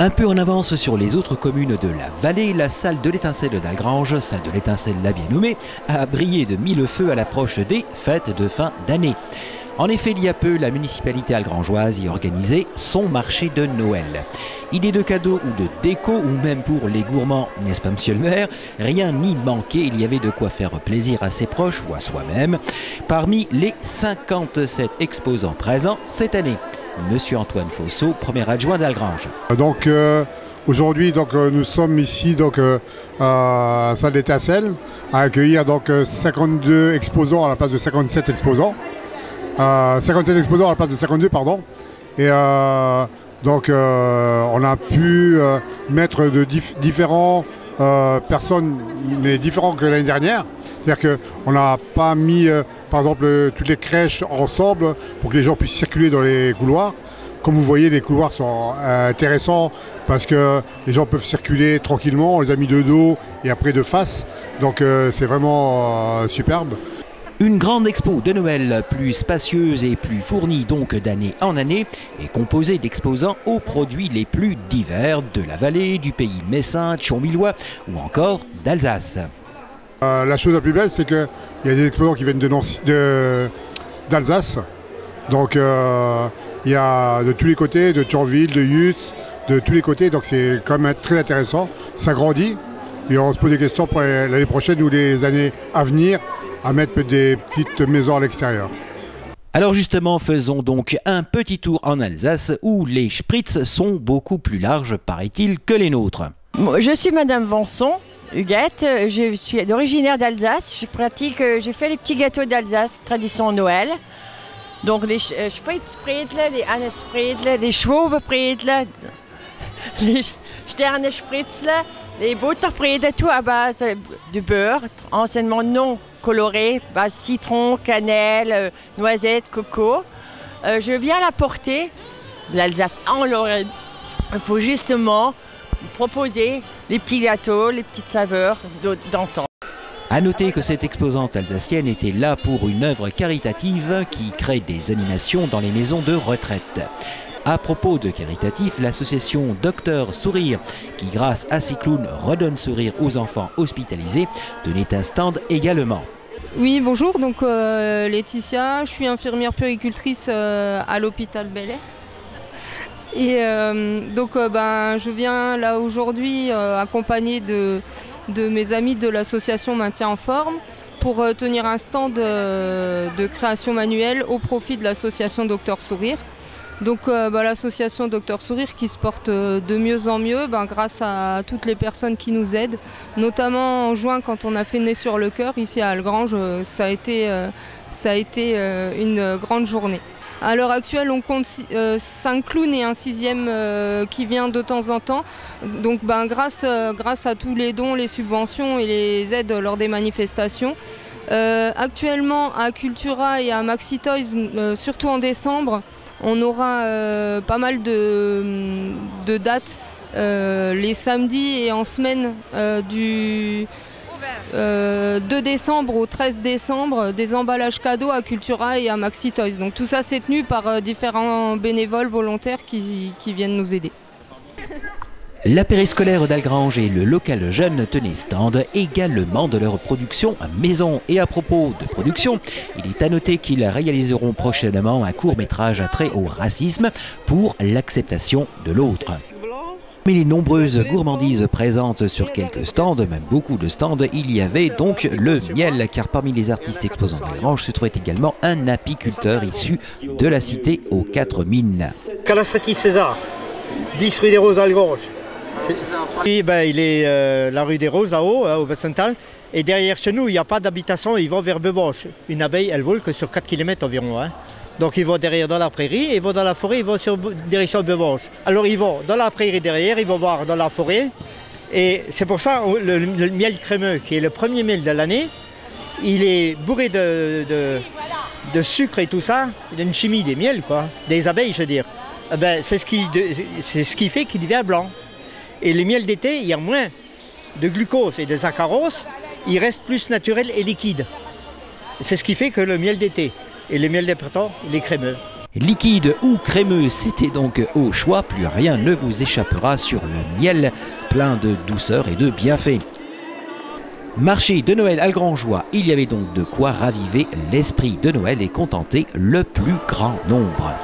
Un peu en avance sur les autres communes de la vallée, la salle de l'Étincelle d'Algrange, salle de l'Étincelle l'a bien nommée, a brillé de mille feux à l'approche des fêtes de fin d'année. En effet, il y a peu, la municipalité algrangeoise y organisait son marché de Noël. Idée de cadeaux ou de déco, ou même pour les gourmands, n'est-ce pas monsieur le maire? Rien n'y manquait, il y avait de quoi faire plaisir à ses proches ou à soi-même. Parmi les 57 exposants présents cette année, monsieur Antoine Fosso, premier adjoint d'Algrange. Donc aujourd'hui nous sommes ici à la salle d'Étincelle à accueillir 52 exposants à la place de 57 exposants. 57 exposants à la place de 52, pardon. Et on a pu mettre de différents personnes, mais différents que l'année dernière. C'est-à-dire qu'on n'a pas mis, par exemple, toutes les crèches ensemble pour que les gens puissent circuler dans les couloirs. Comme vous voyez, les couloirs sont intéressants parce que les gens peuvent circuler tranquillement. On les a mis de dos et après de face. Donc c'est vraiment superbe. Une grande expo de Noël, plus spacieuse et plus fournie donc d'année en année, est composée d'exposants aux produits les plus divers de la vallée, du pays messin, chonvillois ou encore d'Alsace. La chose la plus belle, c'est qu'il y a des exposants qui viennent d'Alsace. Donc il y a de tous les côtés, de Thionville, de Yutz, de tous les côtés. Donc c'est quand même très intéressant, ça grandit. Et on se pose des questions pour l'année prochaine ou les années à venir, à mettre des petites maisons à l'extérieur. Alors justement, faisons donc un petit tour en Alsace où les spritz sont beaucoup plus larges, paraît-il, que les nôtres. Je suis Madame Vanson, Huguette, je suis originaire d'Alsace. J'ai fait les petits gâteaux d'Alsace, tradition Noël. Donc les Spritzspritzle, les Annespritzle, les Schwovepritzle, les Sternespritzle, les Butterpritzle, tout à base de beurre, anciennement non coloré, base citron, cannelle, noisette, coco. Je viens l'apporter de l'Alsace en Lorraine pour justement proposer les petits gâteaux, les petites saveurs d'antan. A noter que cette exposante alsacienne était là pour une œuvre caritative qui crée des animations dans les maisons de retraite. À propos de caritatif, l'association Docteur Sourire, qui grâce à ses clowns redonne sourire aux enfants hospitalisés, tenait un stand également. Oui, bonjour, donc Laetitia, je suis infirmière puéricultrice à l'hôpital Bel-Air. Et je viens là aujourd'hui accompagnée de mes amis de l'association Maintien en Forme pour tenir un stand de création manuelle au profit de l'association Docteur Sourire. Donc l'association Docteur Sourire qui se porte de mieux en mieux grâce à toutes les personnes qui nous aident, notamment en juin quand on a fait Nez sur le cœur ici à Algrange, ça a été une grande journée. À l'heure actuelle, on compte 5 clowns et un 6e qui vient de temps en temps. Donc grâce à tous les dons, les subventions et les aides lors des manifestations. Actuellement à Cultura et à Maxi Toys, surtout en décembre, on aura pas mal de dates les samedis et en semaine du 2 décembre au 13 décembre, des emballages cadeaux à Cultura et à Maxi Toys. Donc tout ça c'est tenu par différents bénévoles volontaires qui viennent nous aider. La périscolaire d'Algrange et le local jeune tenaient stand également de leur production maison. Et à propos de production, il est à noter qu'ils réaliseront prochainement un court-métrage attrait au racisme pour l'acceptation de l'autre. Mais les nombreuses gourmandises présentes sur quelques stands, même beaucoup de stands, il y avait donc le miel, car parmi les artistes exposants d'Algrange se trouvait également un apiculteur issu de la cité aux 4 mines. Calastretti César, 10 rue des Roses à Algrange. Oui, il est la rue des Roses là-haut, au Bassental. Et derrière chez nous, il n'y a pas d'habitation, ils vont vers Bevanche. Une abeille, elle vole que sur 4 km environ. Donc ils vont derrière dans la prairie, ils vont dans la forêt, ils vont sur direction Bevanche. Alors ils vont dans la prairie derrière, ils vont voir dans la forêt. Et c'est pour ça le miel crémeux, qui est le premier miel de l'année, il est bourré de sucre et tout ça. Il y a une chimie des miels, quoi, des abeilles, je veux dire. C'est ce qui fait qu'il devient blanc. Et le miel d'été, il y a moins de glucose et de saccharose, il reste plus naturel et liquide. C'est ce qui fait que le miel d'été. Et le miel de printemps, il est crémeux. Liquide ou crémeux, c'était donc au choix, plus rien ne vous échappera sur le miel, plein de douceur et de bienfaits. Marché de Noël algrangeois, il y avait donc de quoi raviver l'esprit de Noël et contenter le plus grand nombre.